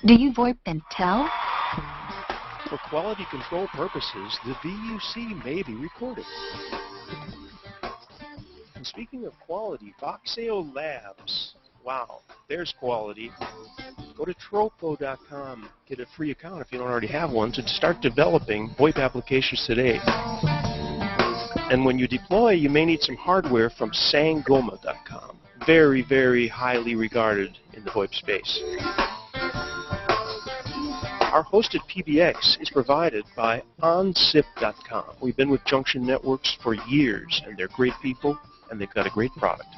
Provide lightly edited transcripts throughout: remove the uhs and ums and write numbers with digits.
Do you VoIP and tell? For quality control purposes, the VUC may be recorded. And speaking of quality, Voxeo Labs. Wow, there's quality. Go to tropo.com, get a free account if you don't already have one, to start developing VoIP applications today. And when you deploy, you may need some hardware from sangoma.com. Very, very highly regarded in the VoIP space. Our hosted PBX is provided by onsip.com. We've been with Junction Networks for years, and they're great people, and they've got a great product.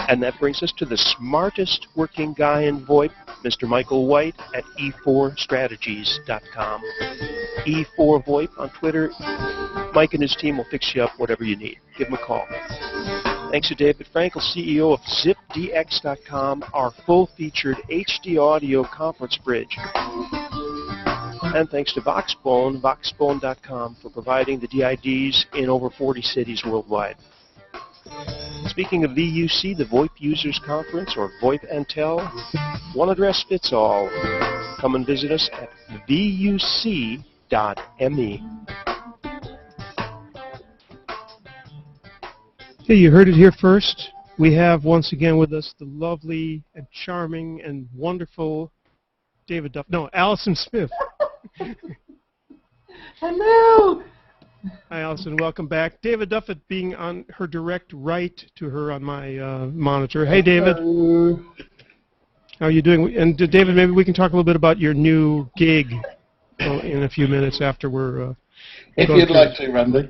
And that brings us to the smartest working guy in VoIP, Mr. Michael White at e4strategies.com. E4VoIP on Twitter. Mike and his team will fix you up whatever you need. Give them a call. Thanks to David Frankel, CEO of ZipDX.com, our full-featured HD audio conference bridge. And thanks to Voxbone, Voxbone.com, for providing the DIDs in over 40 cities worldwide. Speaking of VUC, the VoIP Users Conference, or VoIP and Tell, one address fits all. Come and visit us at VUC.me. Okay, you heard it here first. We have once again with us the lovely and charming and wonderful Allison Smith. Hello! Hi, Allison. Welcome back. David Duffett being on her direct right to her on my monitor. Hey, David. Hello. How are you doing? And David, maybe we can talk a little bit about your new gig in a few minutes after we're... if you'd like to, Randy.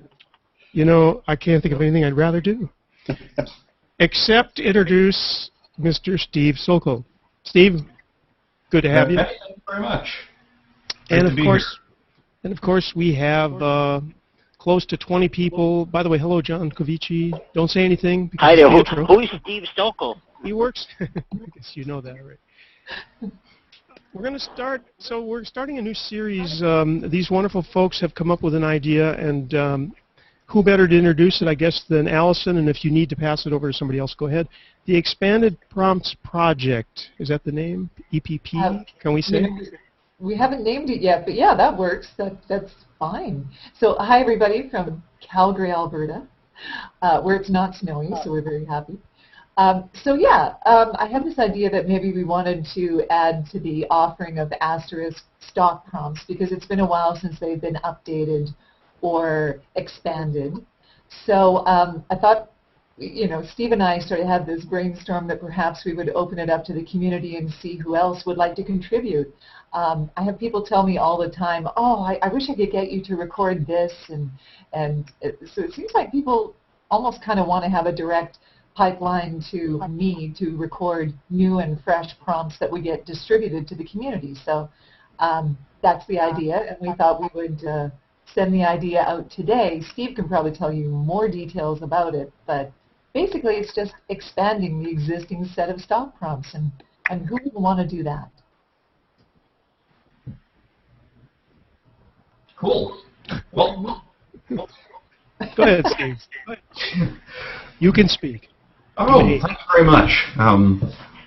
You know, I can't think of anything I'd rather do. Except introduce Mr. Steve Sokol. Steve, good to have you. Thank you very much. And of course, we have close to 20 people. By the way, hello, John Kovici. Don't say anything. Hi there. Who is Steve Sokol? He works. I guess you know that already. We're going to start. So we're starting a new series. These wonderful folks have come up with an idea, and who better to introduce it, I guess, than Allison? And if you need to pass it over to somebody else, go ahead. The Expanded Prompts Project. Is that the name? EPP? Can we say? We haven't named it yet, but yeah, that works. That's fine. So hi, everybody from Calgary, Alberta, where it's not snowing, so we're very happy. I have this idea that maybe we wanted to add to the offering of asterisk stock prompts because it's been a while since they've been updated or expanded. So I thought, you know, Steve and I sort of had this brainstorm that perhaps we would open it up to the community and see who else would like to contribute. I have people tell me all the time, oh, I wish I could get you to record this, so it seems like people almost kind of want to have a direct pipeline to me to record new and fresh prompts that we get distributed to the community. So that's the idea, and we thought we would send the idea out today. Steve can probably tell you more details about it, but basically it's just expanding the existing set of stock prompts, and who would want to do that? Cool. Well, go ahead, Steve. You can speak. Oh, thank you very much.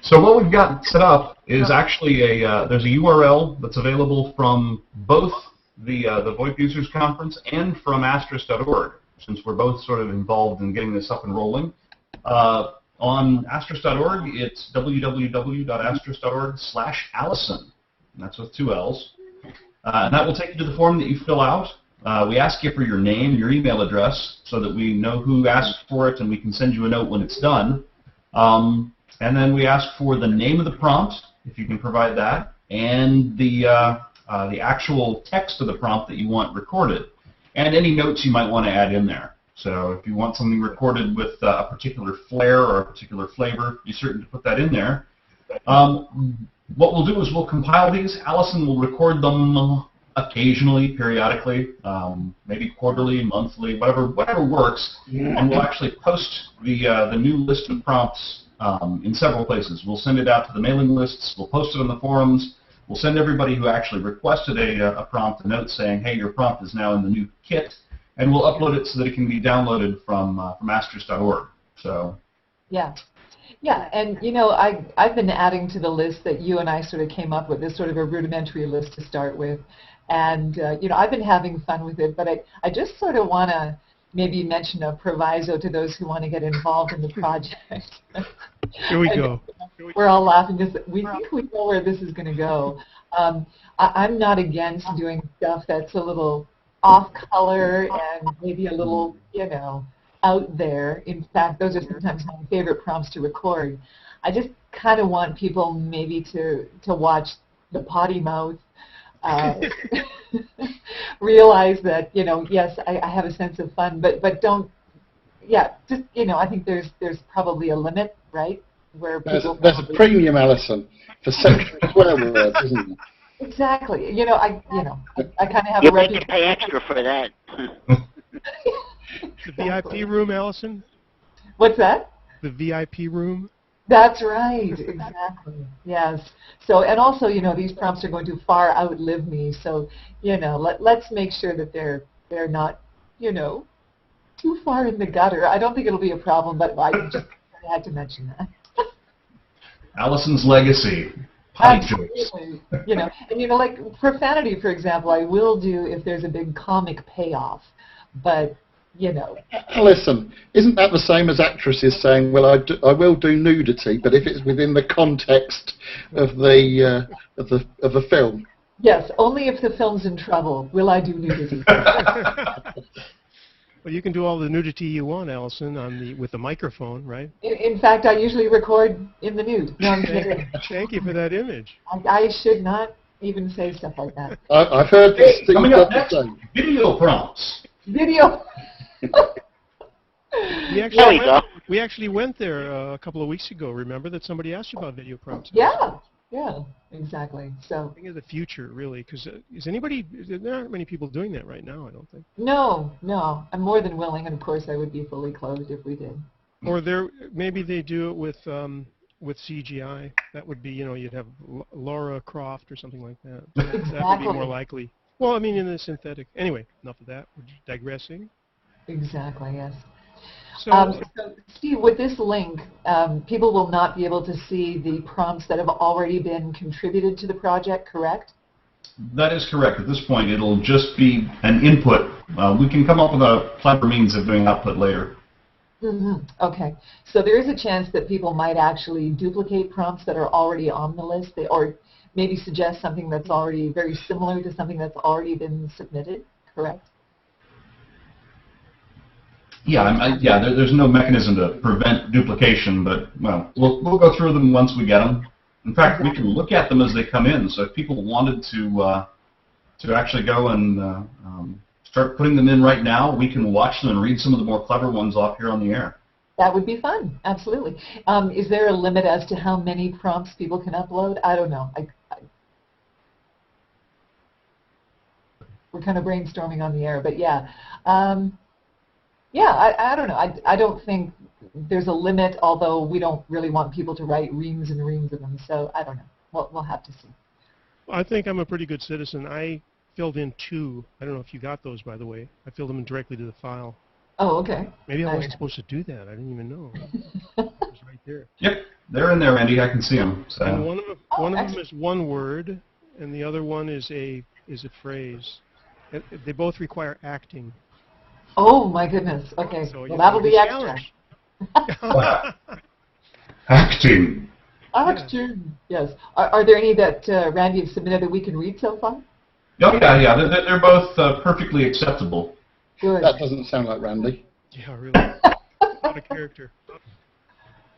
So what we've got set up is actually there's a URL that's available from both the VoIP Users Conference and from asterisk.org, since we're both sort of involved in getting this up and rolling. On asterisk.org, it's www.asterisk.org/Allison. That's with 2 L's. And that will take you to the form that you fill out. We ask you for your name, your email address, so that we know who asked for it and we can send you a note when it's done. And then we ask for the name of the prompt, if you can provide that, and the actual text of the prompt that you want recorded, and any notes you might want to add in there. So if you want something recorded with a particular flair or a particular flavor, be certain to put that in there. What we'll do is we'll compile these. Allison will record them occasionally, periodically, maybe quarterly, monthly, whatever works, and we'll actually post the new list of prompts in several places. We'll send it out to the mailing lists, we'll post it on the forums, we'll send everybody who actually requested a prompt a note saying, hey, your prompt is now in the new kit, and we'll upload it so that it can be downloaded from asterisk.org. So. Yeah. Yeah, and you know, I've been adding to the list that you and I sort of came up with, this sort of a rudimentary list to start with. And you know, I've been having fun with it, but I just sort of want to maybe mention a proviso to those who want to get involved in the project. Here we go. We're all laughing because we think we know where this is going to go. I'm not against doing stuff that's a little off color and maybe a little, you know, out there. In fact, those are sometimes my favorite prompts to record. I just kind of want people maybe to watch the potty mouth, realize that, you know, yes, I have a sense of fun, but don't, yeah, just, you know, I think there's probably a limit, right? Where people there's a premium, Allison, for sexual swear words, isn't there? Exactly. You know, I kind of have You a make to reputation. pay extra for that. The VIP room, Allison? What's that? The VIP room? That's right, exactly. Yes. So, and also, you know, these prompts are going to far outlive me. So, you know, let's make sure that they're not, you know, too far in the gutter. I don't think it'll be a problem, but I just had to mention that. Allison's legacy. Potty jokes. Absolutely. You know, and you know, like profanity, for example, I will do if there's a big comic payoff, but you know. Listen, isn't that the same as actresses saying, well, I will do nudity, but if it's within the context of the film? Yes, only if the film's in trouble will I do nudity. Well, you can do all the nudity you want, Allison, with the microphone, right? In fact, I usually record in the nude. No, I'm kidding. Thank you for that image. I should not even say stuff like that. I've heard this. Coming up next, video prompts. Video. We actually went there a couple of weeks ago. Remember that somebody asked you about video prompts? Yeah, exactly. So. I think of the future, really, because there aren't many people doing that right now, I don't think. No, I'm more than willing, and of course I would be fully clothed if we did. Or maybe they do it with CGI. That would be, you know, you'd have Laura Croft or something like that. Exactly. That would be more likely. Well, I mean, in the synthetic. Anyway, enough of that. We're just digressing. Exactly, yes. So, So, Steve, with this link, people will not be able to see the prompts that have already been contributed to the project, correct? That is correct. At this point, it'll just be an input. We can come up with a clever means of doing output later. Mm-hmm. Okay. So there is a chance that people might actually duplicate prompts that are already on the list, or maybe suggest something that's already very similar to something that's already been submitted, correct? Yeah, there's no mechanism to prevent duplication, but, well, we'll go through them once we get them. In fact, we can look at them as they come in, so if people wanted to actually go and start putting them in right now, we can watch them and read some of the more clever ones off here on the air. That would be fun, absolutely. Is there a limit as to how many prompts people can upload? I don't know. We're kind of brainstorming on the air, but yeah. I don't know. I don't think there's a limit, although we don't really want people to write reams and reams of them, so I don't know. We'll have to see. I think I'm a pretty good citizen. I filled in 2. I don't know if you got those, by the way. I filled them in directly to the file. Oh, okay. Maybe I wasn't supposed to do that. I didn't even know. It was right there. Yep, they're in there, Andy. I can see them. So. And one of them is one word, and the other one is a phrase. They both require acting. Oh my goodness. Okay. So well, that'll be extra. Acting. Acting. Yes. Are there any that Randy has submitted that we can read so far? Oh, yeah. They're both perfectly acceptable. Good. That doesn't sound like Randy. Yeah, really. What a character.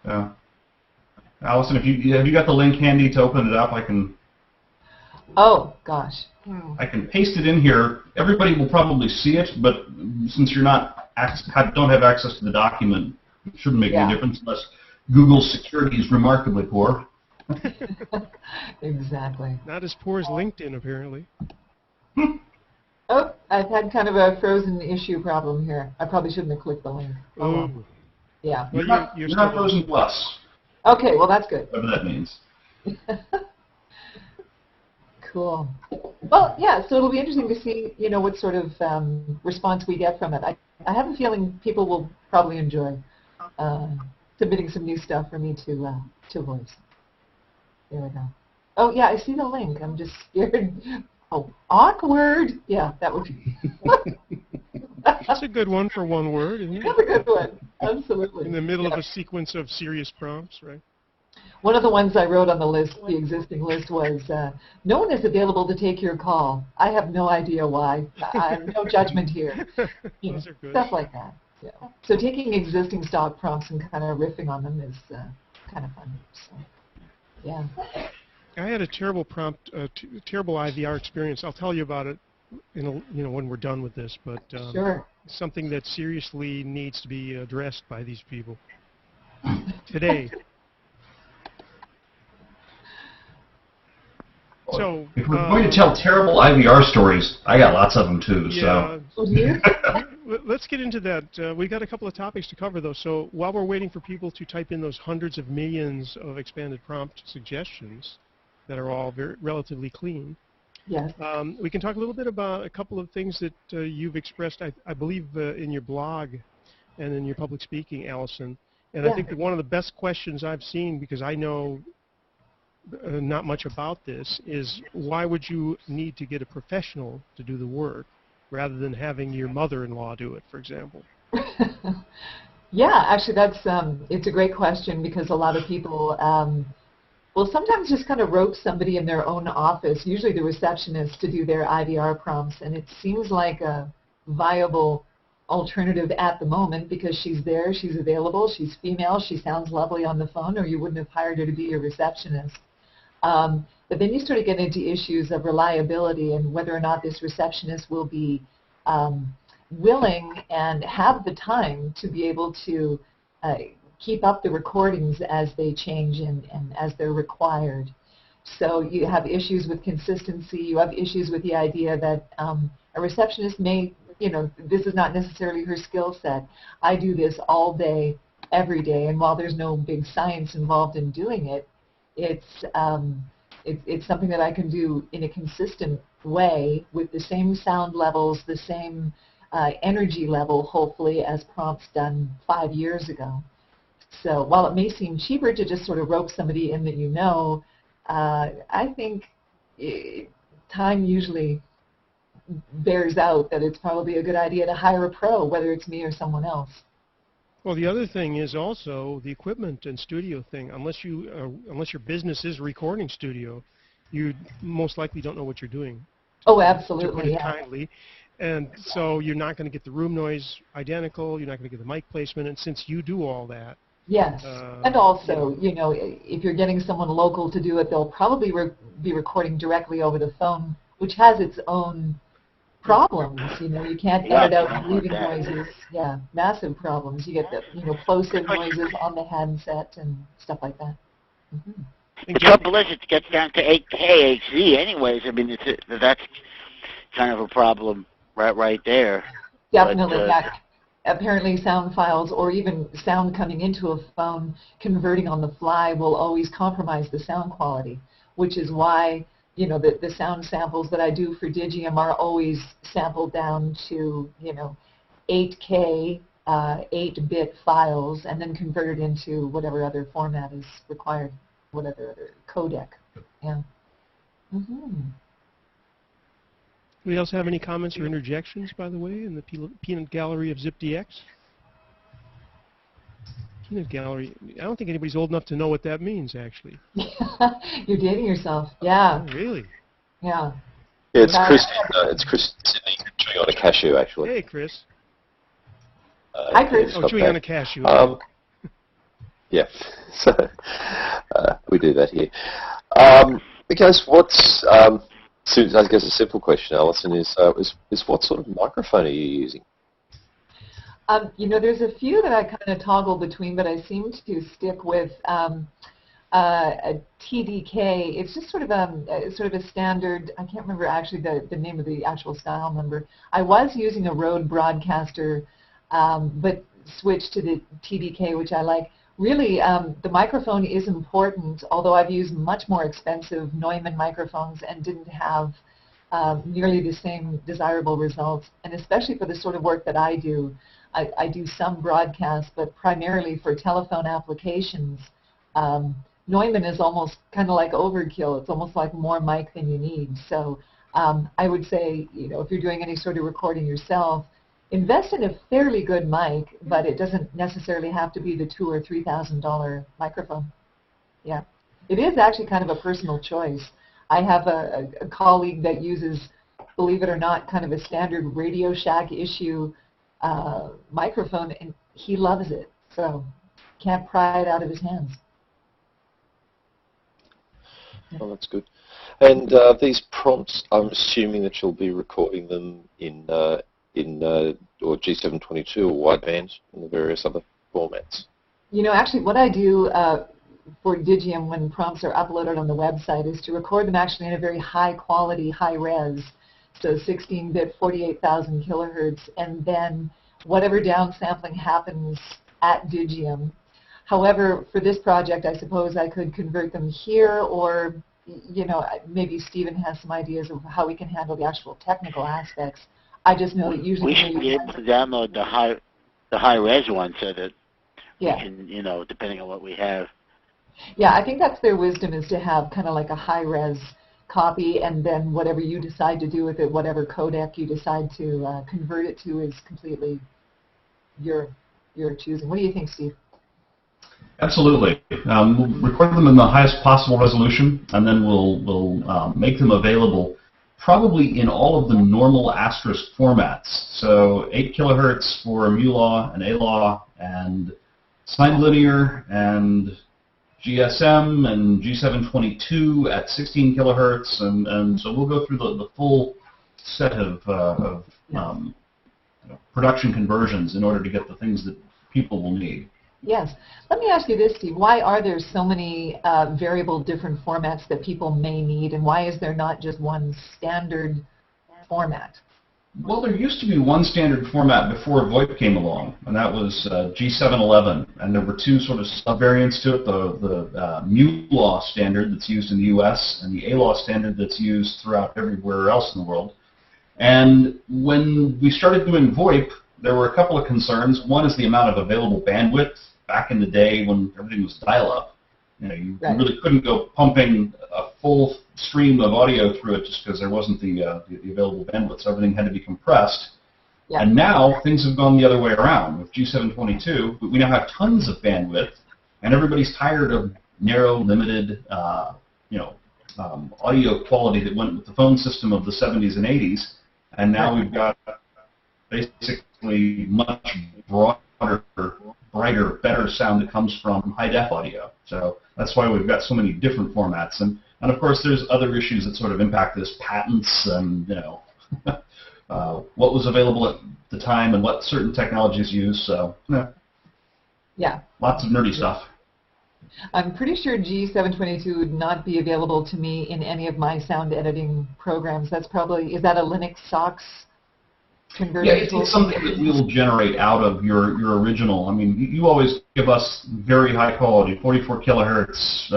Yeah. Allison, have you got the link handy to open it up? I can. Oh gosh. I can paste it in here. Everybody will probably see it, but since you're don't have access to the document, it shouldn't make any difference unless Google's security is remarkably poor. Exactly. Not as poor as LinkedIn, apparently. Oh, I've had kind of a frozen issue problem here. I probably shouldn't have clicked the link. Oh. Yeah. Well, you're not frozen plus. Okay, well that's good. Whatever that means. Cool. Well, yeah, so it'll be interesting to see, you know, what sort of response we get from it. I have a feeling people will probably enjoy. To submitting some new stuff for me to voice. There we go. Oh yeah, I see the link. I'm just scared. Oh, awkward. Yeah, that would be. That's a good one for one word, isn't it? That's a good one. Absolutely. In the middle of a sequence of serious prompts, right? One of the ones I wrote on the list, the existing list, was no one is available to take your call. I have no idea why. No judgment here. Those are good. Stuff like that. Yeah. So taking existing stock prompts and kind of riffing on them is kind of fun. So, yeah. I had a terrible prompt, terrible IVR experience. I'll tell you about it, when we're done with this. But sure. Something that seriously needs to be addressed by these people today. So, if we're going to tell terrible IVR stories, I got lots of them too. Yeah, so let's get into that. We've got a couple of topics to cover, though. So while we're waiting for people to type in those hundreds of millions of expanded prompt suggestions that are all relatively clean, yes, we can talk a little bit about a couple of things that you've expressed, I believe, in your blog and in your public speaking, Allison. And I think that one of the best questions I've seen, because I know not much about this, is why would you need to get a professional to do the work rather than having your mother-in-law do it, for example? Yeah, actually that's it's a great question, because a lot of people will sometimes just kind of rope somebody in their own office, usually the receptionist, to do their IVR prompts, and it seems like a viable alternative at the moment because she's there, she's available, she's female, she sounds lovely on the phone, or you wouldn't have hired her to be your receptionist. But then you sort of get into issues of reliability and whether or not this receptionist will be willing and have the time to be able to keep up the recordings as they change and as they're required. So you have issues with consistency, you have issues with the idea that a receptionist may, this is not necessarily her skill set. I do this all day, every day, and while there's no big science involved in doing it, it's something that I can do in a consistent way with the same sound levels, the same energy level, hopefully, as prompts done 5 years ago. So while it may seem cheaper to just sort of rope somebody in that I think time usually bears out that it's probably a good idea to hire a pro, whether it's me or someone else. Well, the other thing is also the equipment and studio thing. Unless your business is a recording studio, you most likely don't know what you're doing. Oh, absolutely. To put it kindly. And so you're not going to get the room noise identical. You're not going to get the mic placement. And since you do all that. Yes. And also, if you're getting someone local to do it, they'll probably be recording directly over the phone, which has its own problems. You can't edit out leaving noises. Yeah, massive problems. You get the plosive noises on the handset and stuff like that. The trouble is, it gets down to 8K HD anyways. I mean, that's kind of a problem right there. Definitely. Apparently sound files or even sound coming into a phone converting on the fly will always compromise the sound quality, which is why the sound samples that I do for Digium are always sampled down to 8K 8-bit files and then converted into whatever other format is required, whatever other codec. Yeah. Anybody else have any comments or interjections, by the way, in the peanut gallery of ZipDX? Peanut gallery. I don't think anybody's old enough to know what that means, actually. You're dating yourself. Yeah. Oh, really? Yeah. Yeah, it's Chris Sydney chewing on a cashew, actually. Hey, Chris. Hi, Chris. Oh, chewing on a cashew. Yeah. So we do that here. Because what's I guess a simple question, Allison, is what sort of microphone are you using? There's a few that I kind of toggle between, but I seem to stick with a TDK. It's just sort of a standard. I can't remember actually the name of the actual style number. I was using a Rode Broadcaster, but switched to the TDK, which I like. Really, the microphone is important, although I've used much more expensive Neumann microphones and didn't have nearly the same desirable results. And especially for the sort of work that I do, I do some broadcasts, but primarily for telephone applications. Neumann is almost kind of like overkill. It's almost like more mic than you need. So I would say, if you're doing any sort of recording yourself, invest in a fairly good mic, but it doesn't necessarily have to be the $2,000 or $3,000 microphone. Yeah, it is actually kind of a personal choice. I have a colleague that uses, believe it or not, kind of a standard Radio Shack issue microphone, and he loves it. So can't pry it out of his hands. Oh, that's good. And these prompts, I'm assuming that you'll be recording them in or G722 or wideband and the various other formats. Actually, what I do for Digium when prompts are uploaded on the website is to record them actually in a very high quality, high res, so 16-bit, 48,000 kilohertz, and then whatever downsampling happens at Digium. However, for this project, I suppose I could convert them here, or maybe Stephen has some ideas of how we can handle the actual technical aspects. I just know that usually we should be able to download the high res one so that we can, depending on what we have. Yeah, I think that's their wisdom, is to have kind of like a high res copy, and then whatever you decide to do with it, whatever codec you decide to convert it to, is completely your choosing. What do you think, Steve? Absolutely. We'll record them in the highest possible resolution, and then we'll make them available probably in all of the normal asterisk formats. So 8 kilohertz for MULAW and ALAW, and signed linear, and GSM, and G722 at 16 kilohertz, and so we'll go through the full set of production conversions in order to get the things that people will need. Yes. Let me ask you this, Steve. Why are there so many variable different formats that people may need, and why is there not just one standard format? Well, there used to be one standard format before VoIP came along, and that was G711, and there were two sort of sub-variants to it, the MULAW standard that's used in the US and the ALAW standard that's used throughout everywhere else in the world. And when we started doing VoIP, there were a couple of concerns. One is the amount of available bandwidth. Back in the day when everything was dial-up, you really couldn't go pumping a full stream of audio through it just because there wasn't the available bandwidth, so everything had to be compressed. Yeah. And now things have gone the other way around. With G722, we now have tons of bandwidth, and everybody's tired of narrow, limited, audio quality that went with the phone system of the 70s and 80s, and now we've got basically much broader, brighter, better sound that comes from high-def audio. So that's why we've got so many different formats. And of course, there's other issues that sort of impact this, patents and, what was available at the time and what certain technologies use. So, yeah. Lots of nerdy stuff. I'm pretty sure G722 would not be available to me in any of my sound editing programs. That's probably, is that a Linux SOX conversion? Yeah, it's something that we'll generate out of your original. I mean, you always give us very high quality, 44 kilohertz,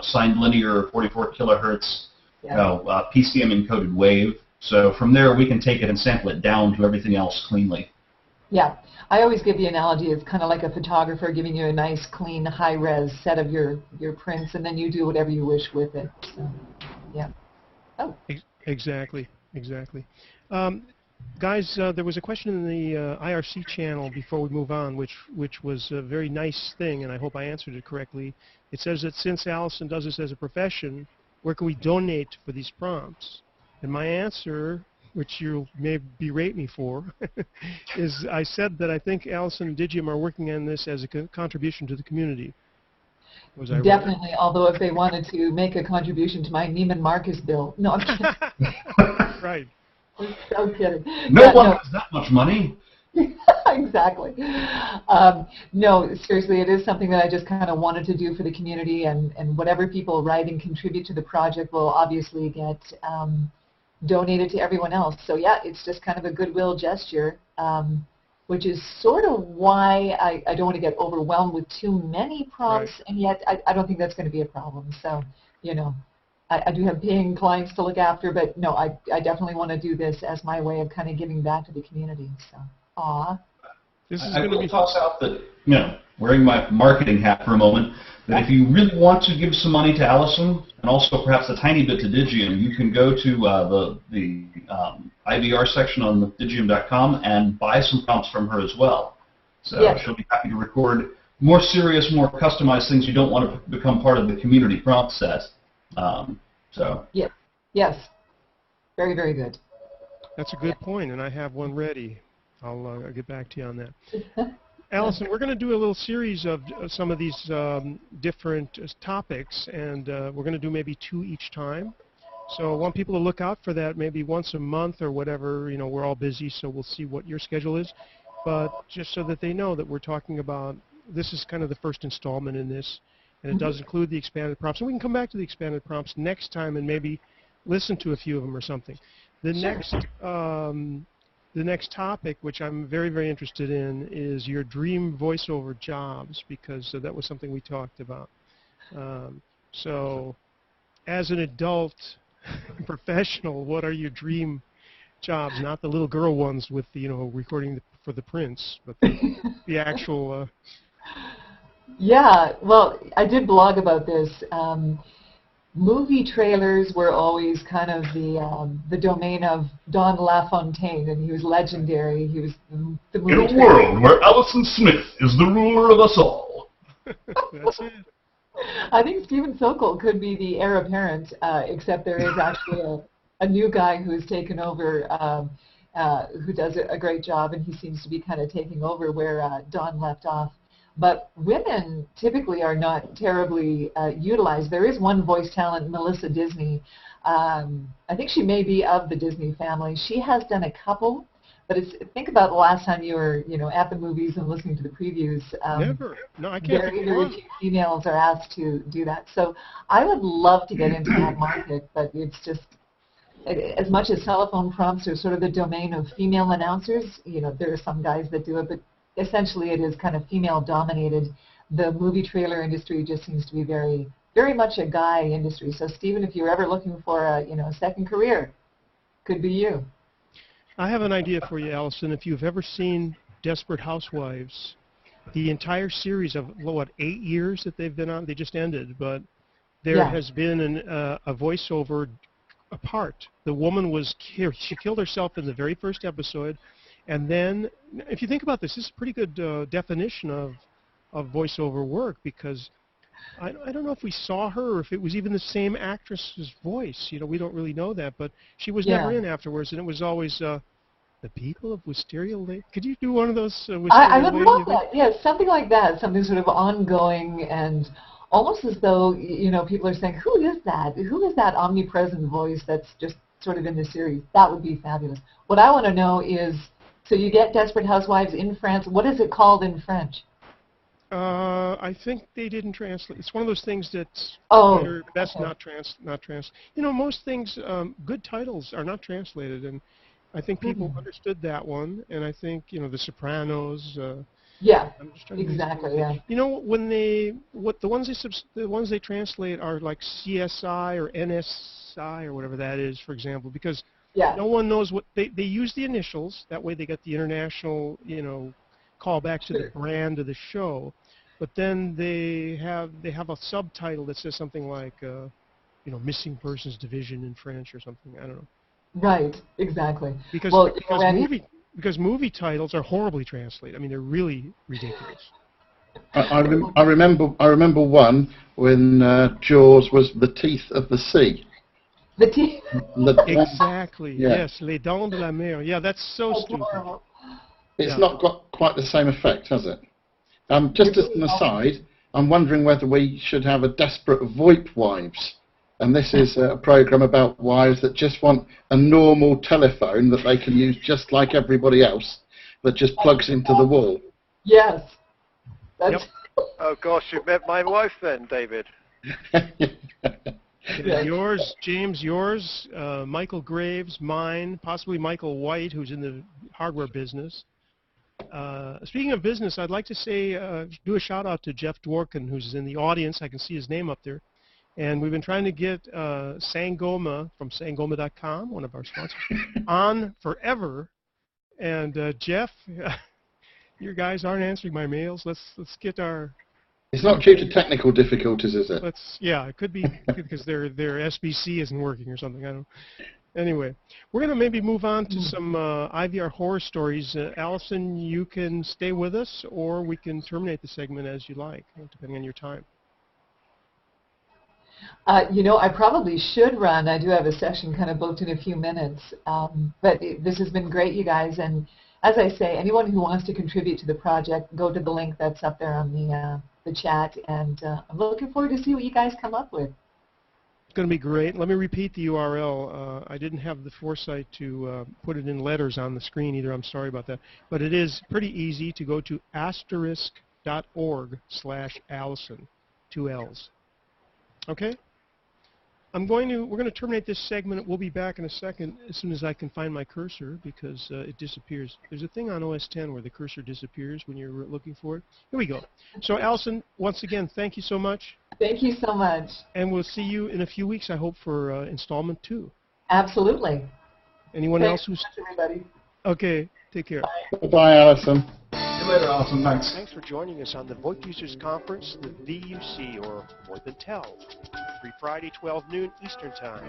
signed linear, 44 kilohertz, PCM encoded wave. So from there, we can take it and sample it down to everything else cleanly. Yeah, I always give the analogy, it's kind of like a photographer giving you a nice, clean, high-res set of your prints, and then you do whatever you wish with it. So, yeah. Oh. Exactly. Guys, there was a question in the IRC channel before we move on, which was a very nice thing, and I hope I answered it correctly. It says that since Allison does this as a profession, where can we donate for these prompts? And my answer, which you may berate me for, is I said that I think Allison and Digium are working on this as a contribution to the community. Was I Definitely, right? Although if they wanted to make a contribution to my Neiman Marcus bill. No, I'm kidding. Right. I'm kidding. No one has that much money. Exactly. No, seriously, it is something that I just kind of wanted to do for the community, and whatever people write and contribute to the project will obviously get donated to everyone else. So yeah, it's just kind of a goodwill gesture, which is sort of why I don't want to get overwhelmed with too many prompts, right. And yet I don't think that's going to be a problem. So, I do have paying clients to look after, but no, I definitely want to do this as my way of kind of giving back to the community. So, aw. This is I going to will be toss out that, wearing my marketing hat for a moment, that if you really want to give some money to Allison, and also perhaps a tiny bit to Digium, you can go to the IVR section on Digium.com and buy some prompts from her as well. So Yes. she'll be happy to record more serious, more customized things you don't want to become part of the community prompt set. Yes. Yes. Very, very good. That's a good point, and I have one ready. I'll get back to you on that. Allison, we're going to do a little series of some of these different topics, and we're going to do maybe 2 each time. So I want people to look out for that maybe once a month or whatever. We're all busy, so we'll see what your schedule is. But just so that they know that we're talking about, this is kind of the first installment in this, and it does include the expanded prompts. And we can come back to the expanded prompts next time and maybe listen to a few of them or something. The next topic, which I'm very, very interested in, is your dream voiceover jobs, because that was something we talked about. So, as an adult professional, what are your dream jobs? Not the little girl ones with the, recording for the prince, but the actual. Yeah. Well, I did blog about this. Movie trailers were always kind of the domain of Don LaFontaine, and he was legendary. He was the movie In a world where Allison Smith is the ruler of us all. That's it. I think Stephen Sokol could be the heir apparent, except there is actually a new guy who's taken over, who does a great job, and he seems to be kind of taking over where Don left off. But women typically are not terribly utilized. There is one voice talent, Melissa Disney. I think she may be of the Disney family. She has done a couple, but think about the last time you were, at the movies and listening to the previews. Never. No, I can't think of Very one. few females are asked to do that. So I would love to get into that market, but it's just, as much as telephone prompts are sort of the domain of female announcers, there are some guys that do it, but essentially it is kind of female-dominated. The movie trailer industry just seems to be very, very much a guy industry. So, Stephen, if you're ever looking for a second career, could be you. I have an idea for you, Allison. If you've ever seen Desperate Housewives, the entire series of, 8 years that they've been on, they just ended, but there has been a voiceover part. The woman was she killed herself in the very first episode. And then, if you think about this, this is a pretty good definition of voiceover work, because I don't know if we saw her or if it was even the same actress's voice. We don't really know that, but she was never in afterwards, and it was always the people of Wisteria Lane. Could you do one of those? I would love that. Yeah, something like that, something sort of ongoing and almost as though people are saying, "Who is that? Who is that omnipresent voice that's just sort of in the series?" That would be fabulous. What I want to know is, so you get Desperate Housewives in France. What is it called in French? I think they didn't translate. It's one of those things that's best not trans. Most things, good titles are not translated, and I think people understood that one. And I think The Sopranos. Yeah, exactly. Yeah. When the ones they translate are like CSI or NSI or whatever that is, for example, because no one knows what they use the initials. That way they get the international, call back to the brand of the show. But then they have a subtitle that says something like, Missing Persons Division in French or something. I don't know. Right. Exactly. Because movie titles are horribly translated. I mean, they're really ridiculous. I remember one when Jaws was The Teeth of the Sea. The teeth. Exactly. Yes, Les Dents de la Mer. Yeah, that's so stupid. Horrible. It's not got quite the same effect, has it? Just as an aside, I'm wondering whether we should have a Desperate VoIP Wives. And this is a program about wives that just want a normal telephone that they can use just like everybody else, that just plugs into the wall. Yes. That's Oh gosh, you've met my wife then, David. Yours, James, yours, Michael Graves, mine, possibly Michael White, who's in the hardware business. Speaking of business, I'd like to say, do a shout out to Jeff Dworkin, who's in the audience. I can see his name up there. And we've been trying to get Sangoma from Sangoma.com, one of our sponsors, on forever. And Jeff Your guys aren't answering my mails. Let's get our. It's not due to technical difficulties, is it? Yeah, it could be because their SBC isn't working or something. I don't know. Anyway, we're going to maybe move on to some IVR horror stories. Allison, you can stay with us, or we can terminate the segment as you like, depending on your time. I probably should run. I do have a session kind of booked in a few minutes. But this has been great, you guys. And as I say, anyone who wants to contribute to the project, go to the link that's up there on the chat. And I'm looking forward to see what you guys come up with. It's going to be great. Let me repeat the URL. I didn't have the foresight to put it in letters on the screen either. I'm sorry about that. But it is pretty easy to go to asterisk.org/Allison, 2 L's. Okay? We're going to terminate this segment. We'll be back in a second as soon as I can find my cursor because it disappears. There's a thing on OS X where the cursor disappears when you're looking for it. Here we go. So, Allison, once again, thank you so much. Thank you so much. And we'll see you in a few weeks, I hope, for installment 2. Absolutely. Anyone else who's... everybody. Okay, take care. Bye, Allison. See you later, Allison. Thanks. Thanks for joining us on the VoIP Users Conference, the VUC, or VoIP and Tell, every Friday, 12 noon Eastern Time.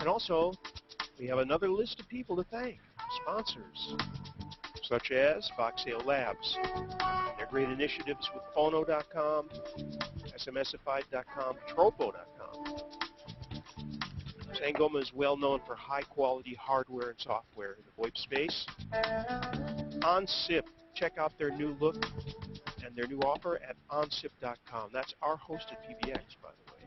And also, we have another list of people to thank, sponsors, such as Foxtail Labs. Their great initiatives with Phono.com, SMSified.com, Tropo.com. Sangoma is well known for high-quality hardware and software in the VoIP space. OnSIP, check out their new look and their new offer at onsip.com. That's our hosted PBX, by the way.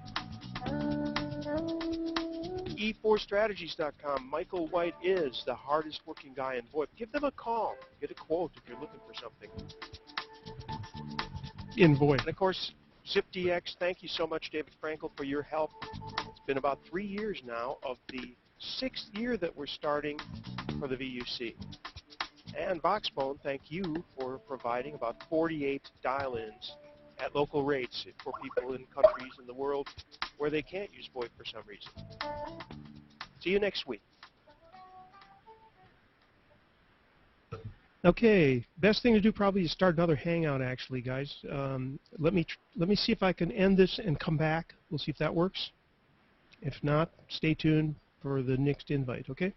E4strategies.com. Michael White is the hardest working guy in VoIP. Give them a call. Get a quote if you're looking for something. In VoIP. And, of course, ZipDX, thank you so much, David Frankel, for your help. It's been about 3 years now of the 6th year that we're starting for the VUC. And Voxphone, thank you for providing about 48 dial-ins at local rates for people in countries in the world where they can't use VoIP for some reason. See you next week. Okay, best thing to do probably is start another hangout, actually, guys. Let me see if I can end this and come back. We'll see if that works. If not, stay tuned for the next invite, okay?